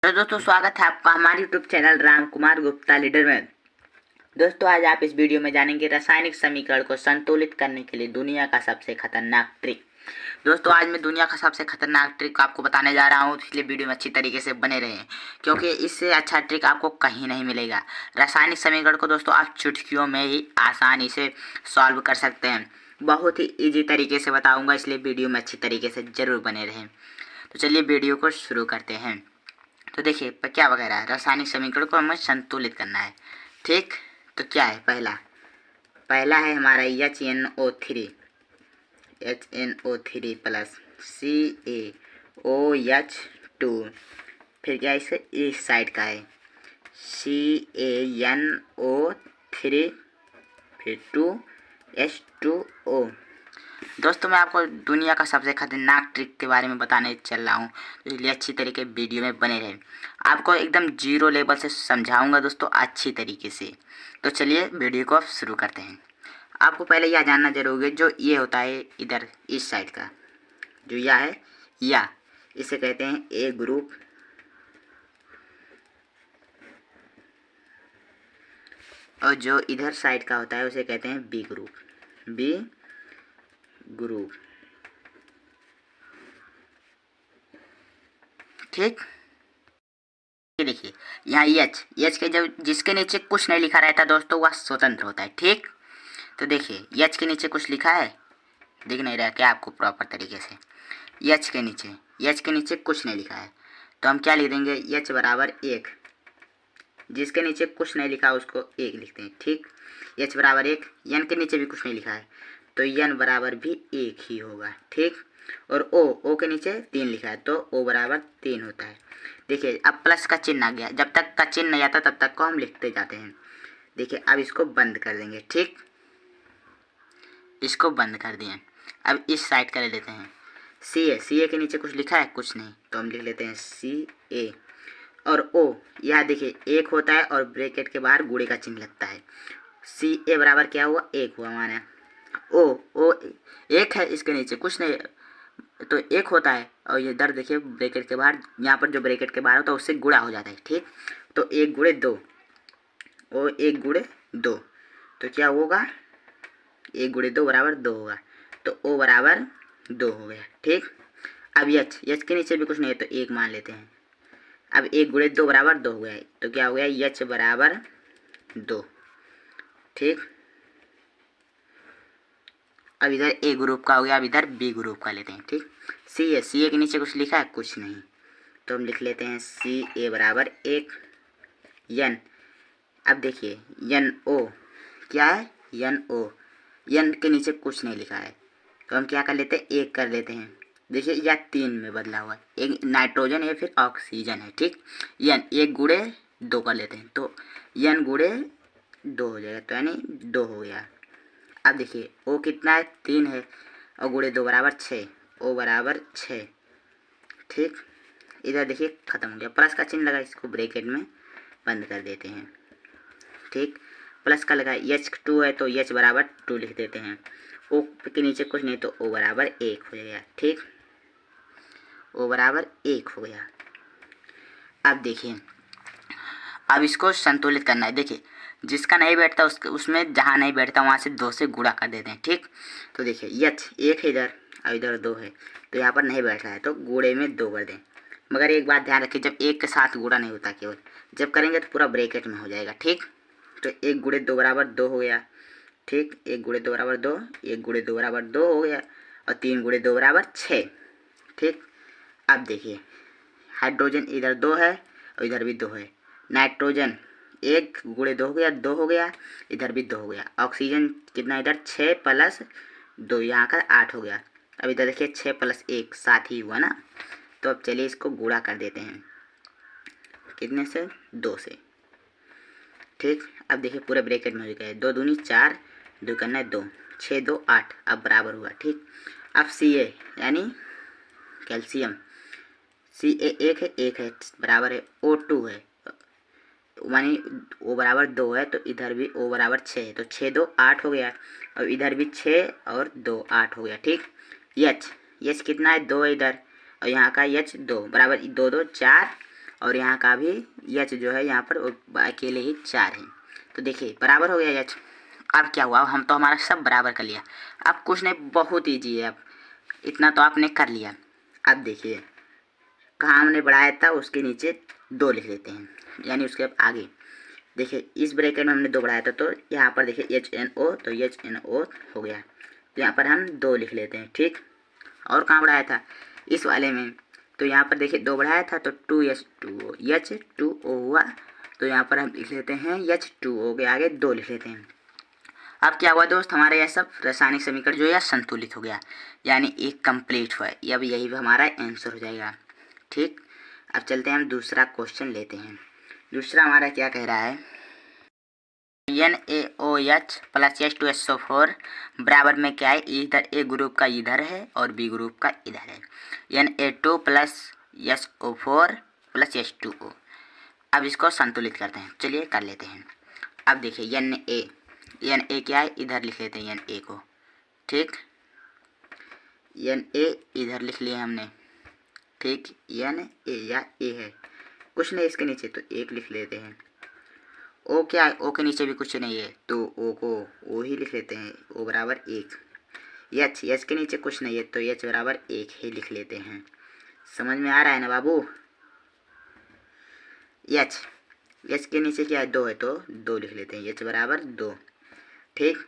तो दोस्तों स्वागत है आपका हमारे YouTube channel Ram Kumar Gupta leader में। दोस्तों आज आप इस वीडियो में जानेंगे रासायनिक समीकरण को संतुलित करने के लिए दुनिया का सबसे खतरनाक ट्रिक। दोस्तों आज मैं दुनिया का सबसे खतरनाक ट्रिक आपको बताने जा रहा हूँ, इसलिए वीडियो में अच्छी तरीके से बने रहें क्योंकि इससे अच्छा ट्रिक आपको कहीं नहीं मिलेगा। रासायनिक समीकरण को दोस्तों आप चुटकियों में ही आसानी से सॉल्व कर सकते हैं। बहुत ही ईजी तरीके से बताऊँगा, इसलिए वीडियो में अच्छी तरीके से ज़रूर बने रहें। तो चलिए वीडियो को शुरू करते हैं। तो देखिए क्या वगैरह है, रासायनिक समीकरण को हमें संतुलित करना है। ठीक, तो क्या है, पहला है हमारा HNO3 प्लस CaOH2। फिर क्या है इस साइड का है CaNO3 फिर 2H2O। दोस्तों मैं आपको दुनिया का सबसे खतरनाक ट्रिक के बारे में बताने चल रहा हूँ, इसलिए अच्छी तरीके वीडियो में बने रहें। आपको एकदम जीरो लेवल से समझाऊंगा दोस्तों अच्छी तरीके से। तो चलिए वीडियो को शुरू करते हैं। आपको पहले यह जानना जरूरी है, जो ये होता है इधर इस साइड का जो यह है, या इसे कहते हैं ए ग्रुप, और जो इधर साइड का होता है उसे कहते हैं बी ग्रुप। ठीक, ये देखिए यहाँ एच के जब जिसके नीचे कुछ नहीं लिखा रहता दोस्तों वह स्वतंत्र होता है। ठीक, तो देखिए एच के नीचे कुछ लिखा है, दिख नहीं रहा क्या आपको प्रॉपर तरीके से? एच के नीचे कुछ नहीं लिखा है तो हम क्या लिख देंगे, एच बराबर 1। जिसके नीचे कुछ नहीं लिखा उसको 1 लिखते हैं। ठीक, एच बराबर 1। एन के नीचे भी कुछ नहीं लिखा है तो एन बराबर भी 1 ही होगा। ठीक, और ओ के नीचे 3 लिखा है तो ओ बराबर 3 होता है। देखिए अब प्लस का चिन्ह आ गया, जब तक का चिन्ह नहीं आता तब तक को हम लिखते जाते हैं। देखिए अब इसको बंद कर देंगे। ठीक, इसको बंद कर दिए। अब इस साइड का ले लेते हैं सी ए के नीचे कुछ लिखा है, कुछ नहीं, तो हम लिख लेते हैं CA। और ओ यहाँ देखिए 1 होता है और ब्रैकेट के बाहर गुणे का चिन्ह लगता है। CA बराबर क्या हुआ, 1 हुआ हमारा। ओ 1 है, इसके नीचे कुछ नहीं तो 1 होता है, और ये इधर देखिए ब्रैकेट के बाहर, यहाँ पर जो ब्रैकेट के बाहर होता है उससे गुणा हो जाता है। ठीक, तो 1 गुणे 2, ओ 1 गुणे 2 तो क्या होगा, 1 गुणे 2 बराबर 2 होगा, तो ओ बराबर 2 हो गया। ठीक, अब एच के नीचे भी कुछ नहीं है तो 1 मान लेते हैं। अब 1 गुणे 2 बराबर 2 हो गया तो क्या हो गया, एच बराबर 2। ठीक, अब इधर ए ग्रुप का हो गया, अब इधर बी ग्रुप का लेते हैं। ठीक, सी ए के नीचे कुछ लिखा है, कुछ नहीं, तो हम लिख लेते हैं CA बराबर 1 एन। अब देखिए NO क्या है, एन के नीचे कुछ नहीं लिखा है तो हम क्या कर लेते हैं, 1 कर लेते हैं। देखिए यह 3 में बदला हुआ है, एक नाइट्रोजन है फिर ऑक्सीजन है। ठीक, एन 1 गुणे 2 कर लेते हैं तो एन गुणे 2 हो जाएगा, तो यानी 2 हो गया। अब देखिए ओ कितना है, 3 है, और गुणे 2 बराबर 6, ओ बराबर 6। ठीक, इधर देखिए खत्म हो गया, प्लस का चिन्ह लगा, इसको ब्रैकेट में बंद कर देते हैं। ठीक, प्लस का लगा, H2 है तो H बराबर 2 लिख देते हैं। ओ के नीचे कुछ नहीं तो ओ बराबर 1 हो गया। ठीक, ओ बराबर 1 हो गया। अब देखिए अब इसको संतुलित करना है। देखिए जिसका नहीं बैठता उसमें जहाँ नहीं बैठता वहाँ से 2 से गुणा कर देते हैं। ठीक, तो देखिए एच 1 है इधर और इधर 2 है तो यहाँ पर नहीं बैठ रहा है तो गुणे में 2 कर दें। मगर एक बात ध्यान रखिए, जब 1 के साथ गुणा नहीं होता, केवल जब करेंगे तो पूरा ब्रैकेट में हो जाएगा। ठीक, तो 1 गुणे 2 बराबर 2 हो गया। ठीक, 1 गुणे 2 बराबर 2, 1 गुणे 2 बराबर 2 हो गया, और 3 गुणे 2 बराबर 6। ठीक, अब देखिए हाइड्रोजन इधर 2 है और इधर भी 2 है। नाइट्रोजन 1 गुणे 2 हो गया, 2 हो गया, इधर भी 2 हो गया। ऑक्सीजन कितना, इधर 6 प्लस 2 यहाँ का 8 हो गया। अब इधर देखिए 6 प्लस 1 7 ही हुआ ना, तो अब चलिए इसको गुणा कर देते हैं, कितने से, 2 से। ठीक, अब देखिए पूरे ब्रैकेट में हो गया, 2 दूनी 4, 2 करना 2, 6 2 8, अब बराबर हुआ। ठीक, अब CA यानी कैल्शियम, CA 1 है बराबर है O2 है, मानी O बराबर 2 है तो इधर भी O बराबर 6 है, तो 6 2 8 हो गया, और इधर भी 6 और 2 8 हो गया। ठीक, H कितना है, 2 है इधर, और यहाँ का H 2 बराबर 2 2 4, और यहाँ का भी एच जो है यहाँ पर अकेले ही 4 है। तो देखिए बराबर हो गया एच। अब क्या हुआ, हम तो हमारा सब बराबर कर लिया। अब कुछ नहीं, बहुत ईजी है। अब इतना तो आपने कर लिया। अब देखिए कहाँ हमने बढ़ाया था उसके नीचे 2 लिख लेते हैं, यानी उसके आगे। देखिए इस ब्रैकेट में हमने 2 बढ़ाया था, तो यहाँ पर देखिए HNO, तो HNO हो गया। तो यहाँ पर हम 2 लिख लेते हैं, ठीक। और कहाँ बढ़ाया था, इस वाले में, तो यहाँ पर देखिए 2 बढ़ाया था तो 2H2O, H2O हुआ। तो यहाँ पर हम लिख लेते हैं H2O के आगे 2 लिख लेते हैं। अब क्या हुआ दोस्त, हमारा यह सब रासायनिक समीकरण जो है संतुलित हो गया, यानी एक कंप्लीट हुआ। अब यही हमारा आंसर हो जाएगा, ठीक। अब चलते हैं हम दूसरा क्वेश्चन लेते हैं। दूसरा हमारा क्या कह रहा है, NaOH प्लस H2SO4 बराबर में क्या है, इधर ए ग्रुप का इधर है और बी ग्रुप का इधर है। Na2 plus SO4 plus H2O। अब इसको संतुलित करते हैं, चलिए कर लेते हैं। अब देखिए Na क्या है, इधर लिख लेते हैं Na को, ठीक। Na इधर लिख लिया हमने, ठीक। Na या ए है, कुछ नहीं इसके नीचे, तो 1 लिख लेते हैं। ओ क्या है, ओ के नीचे भी कुछ नहीं है, तो ओ को ओ ही लिख लेते हैं, ओ बराबर 1। एच के नीचे कुछ नहीं है, तो एच बराबर 1 ही लिख लेते हैं। समझ में आ रहा है ना बाबू। एच के नीचे क्या है, 2 है, तो 2 लिख लेते हैं, एच बराबर 2, ठीक।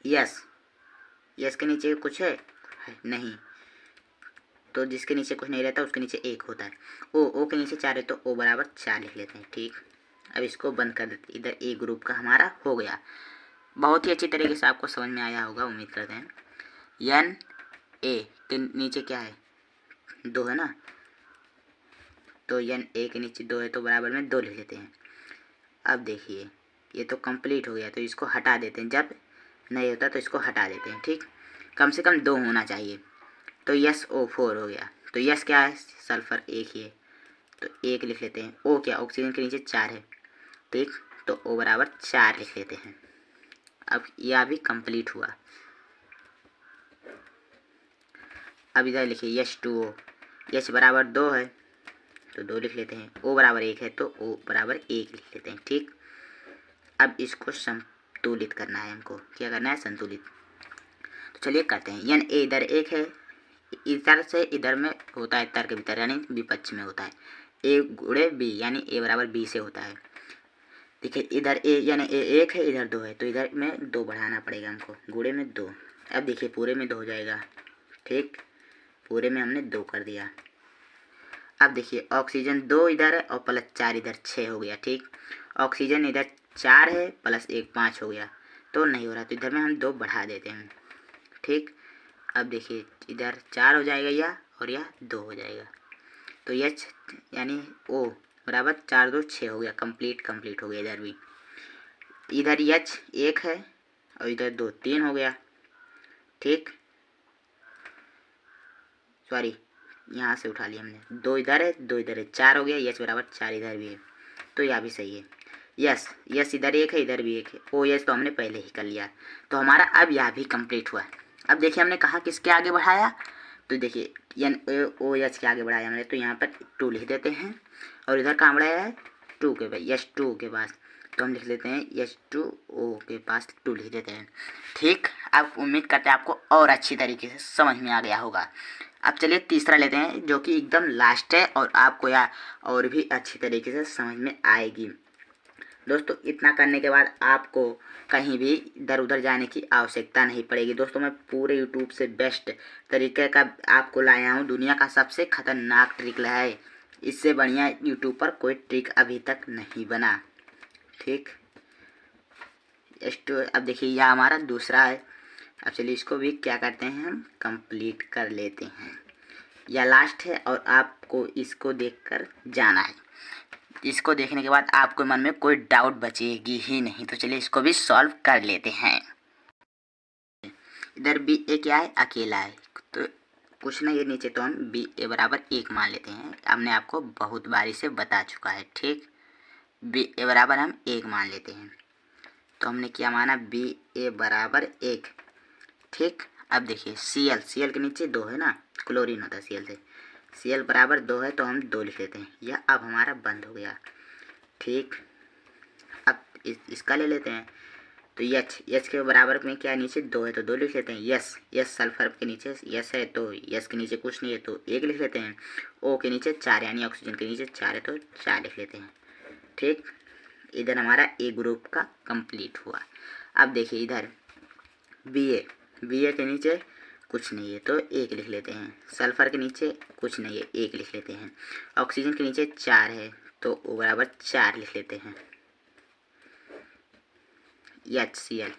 यस के नीचे कुछ है नहीं, तो जिसके नीचे कुछ नहीं रहता उसके नीचे 1 होता है। ओ के नीचे 4 है, तो ओ बराबर 4 लिख लेते हैं, ठीक। अब इसको बंद कर देते, इधर ए ग्रुप का हमारा हो गया। बहुत ही अच्छी तरीके से आपको समझ में आया होगा, उम्मीद करते हैं। Na के नीचे क्या है, 2 है ना, तो Na के नीचे 2 है, तो बराबर में 2 लिख लेते हैं। अब देखिए ये तो कंप्लीट हो गया, तो इसको हटा देते हैं, जब नहीं होता तो इसको हटा देते हैं, ठीक। कम से कम 2 होना चाहिए, तो SO4 हो गया। तो यस क्या है, सल्फर 1 ही है, तो 1 लिख लेते हैं। ओ क्या, ऑक्सीजन के नीचे 4 है, ठीक, तो ओ बराबर 4 लिख लेते हैं। अब यह भी कंप्लीट हुआ। अब इधर लिखिए H2O, H बराबर 2 है, तो 2 लिख लेते हैं। O बराबर 1 है, तो O बराबर 1 लिख लेते हैं, ठीक। अब इसको संतुलित करना है, हमको क्या करना है, संतुलित। तो चलिए करते हैं। Na इधर 1 है, इधर से इधर में होता है तर्क भीतर, यानी विपक्ष में होता है। A गुणे B, यानी A बराबर B से होता है। देखिए इधर A यानी A 1 है, इधर 2 है, तो इधर में 2 बढ़ाना पड़ेगा हमको, गुणे में 2। अब देखिए पूरे में 2 हो जाएगा, ठीक। पूरे में हमने 2 कर दिया। अब देखिए ऑक्सीजन 2 इधर है और प्लस 4 इधर, 6 हो गया, ठीक। ऑक्सीजन इधर 4 है, प्लस 1 5 हो गया, तो नहीं हो रहा, तो इधर में हम 2 बढ़ा देते हैं, ठीक। अब देखिए इधर 4 हो जाएगा यह, और यह 2 हो जाएगा, तो H यानी O बराबर 4 2 6 हो गया, कंप्लीट हो गया। इधर भी, इधर H 1 है और इधर 2 3 हो गया, ठीक। सॉरी, यहाँ से उठा लिया हमने, 2 इधर है 2 इधर है, 4 हो गया। H बराबर 4 इधर भी है, तो यह भी सही है। यस इधर 1 है, इधर भी 1 है। ओ यस तो हमने पहले ही कर लिया, तो हमारा अब यह भी कंप्लीट हुआ। अब देखिए हमने कहा किसके आगे बढ़ाया, तो देखिए NaOH के आगे बढ़ाया हमने, तो यहाँ पर 2 लिख देते हैं, और इधर कहाँ बढ़ाया है, 2 के पास, H2 के पास, तो हम लिख लेते हैं H2O के पास 2 लिख देते हैं, ठीक। अब उम्मीद करते हैं आपको और अच्छी तरीके से समझ में आ गया होगा। अब चलिए तीसरा लेते हैं, जो कि एकदम लास्ट है और आपको या और भी अच्छी तरीके से समझ में आएगी। दोस्तों इतना करने के बाद आपको कहीं भी इधर उधर जाने की आवश्यकता नहीं पड़ेगी। दोस्तों मैं पूरे यूट्यूब से बेस्ट तरीके का आपको लाया हूँ, दुनिया का सबसे खतरनाक ट्रिक है, इससे बढ़िया यूट्यूब पर कोई ट्रिक अभी तक नहीं बना, ठीक। अब देखिए यह हमारा दूसरा है। अब चलिए इसको भी क्या करते हैं, हम कंप्लीट कर लेते हैं। यह लास्ट है और आपको इसको देखकर जाना है। इसको देखने के बाद आपके मन में कोई डाउट बचेगी ही नहीं, तो चलिए इसको भी सॉल्व कर लेते हैं। इधर बी ए क्या है, अकेला है, तो कुछ नहीं है नीचे, तो हम बी ए बराबर 1 मान लेते हैं। हमने आपको बहुत बारी से बता चुका है, ठीक। बी ए बराबर हम 1 मान लेते हैं, तो हमने क्या माना, बी ए बराबर 1, ठीक। अब देखिए Cl के नीचे 2 है ना, क्लोरीन होता है Cl से, Cl बराबर 2 है तो हम 2 लिख लेते हैं। यह अब हमारा बंद हो गया। ठीक, अब इसका ले लेते हैं। तो H के बराबर में क्या नीचे 2 है तो 2 लिख लेते हैं। यस सल्फर के नीचे यस है तो यस के नीचे कुछ नहीं है तो 1 लिख लेते हैं। O के नीचे 4 यानी ऑक्सीजन के नीचे 4 है तो 4 लिख लेते हैं। ठीक, इधर हमारा ए ग्रुप का कंप्लीट हुआ। अब देखिए इधर बी ए के नीचे कुछ नहीं है तो 1 लिख लेते हैं। सल्फर के नीचे कुछ नहीं है 1 लिख लेते हैं। ऑक्सीजन के नीचे 4 है तो O बराबर 4 लिख लेते हैं। HCl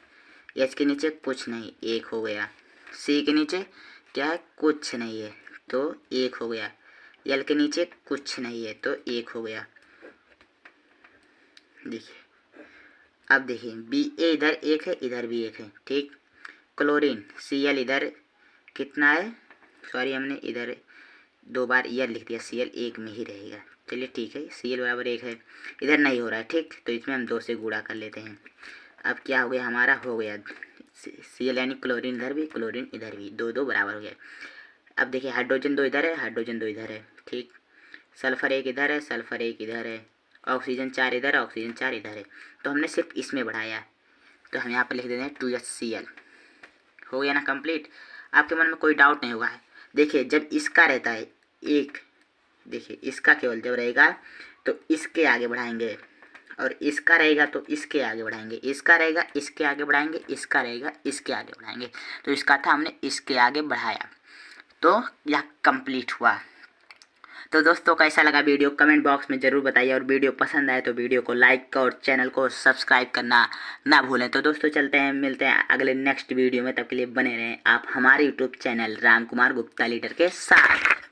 H के नीचे कुछ नहीं 1 हो गया। C के नीचे क्या है कुछ नहीं है तो 1 हो गया। L के नीचे कुछ नहीं है तो 1 हो गया। देखिए अब देखिए BA इधर 1 है इधर भी 1 है। ठीक, क्लोरीन Cl इधर कितना है, सॉरी हमने इधर 2 बार L लिख दिया, Cl 1 में ही रहेगा। चलिए ठीक है, Cl बराबर 1 है, इधर नहीं हो रहा है। ठीक, तो इसमें हम 2 से गुणा कर लेते हैं। अब क्या हो गया हमारा, हो गया Cl यानी क्लोरीन इधर भी क्लोरीन इधर भी 2 2 बराबर हो गया। अब देखिए हाइड्रोजन 2 इधर है हाइड्रोजन 2 इधर है। ठीक, सल्फर 1 इधर है सल्फर 1 इधर है। ऑक्सीजन 4 इधर ऑक्सीजन 4 इधर है। तो हमने सिर्फ इसमें बढ़ाया तो हम यहाँ पर लिख देते हैं 2HCl। हो गया ना कंप्लीट। आपके मन में कोई डाउट नहीं होगा। देखिए जब इसका रहता है 1, देखिए इसका केवल जब रहेगा तो इसके आगे बढ़ाएंगे और इसका रहेगा तो इसके आगे बढ़ाएंगे, इसका रहेगा इसके आगे बढ़ाएंगे, इसका रहेगा इसके आगे बढ़ाएंगे। तो इसका था हमने इसके आगे बढ़ाया तो यह कंप्लीट हुआ। तो दोस्तों कैसा लगा वीडियो कमेंट बॉक्स में ज़रूर बताइए और वीडियो पसंद आए तो वीडियो को लाइक और चैनल को सब्सक्राइब करना ना भूलें। तो दोस्तों चलते हैं, मिलते हैं अगले नेक्स्ट वीडियो में। तब के लिए बने रहें आप हमारे YouTube channel Ram Kumar Gupta leader के साथ।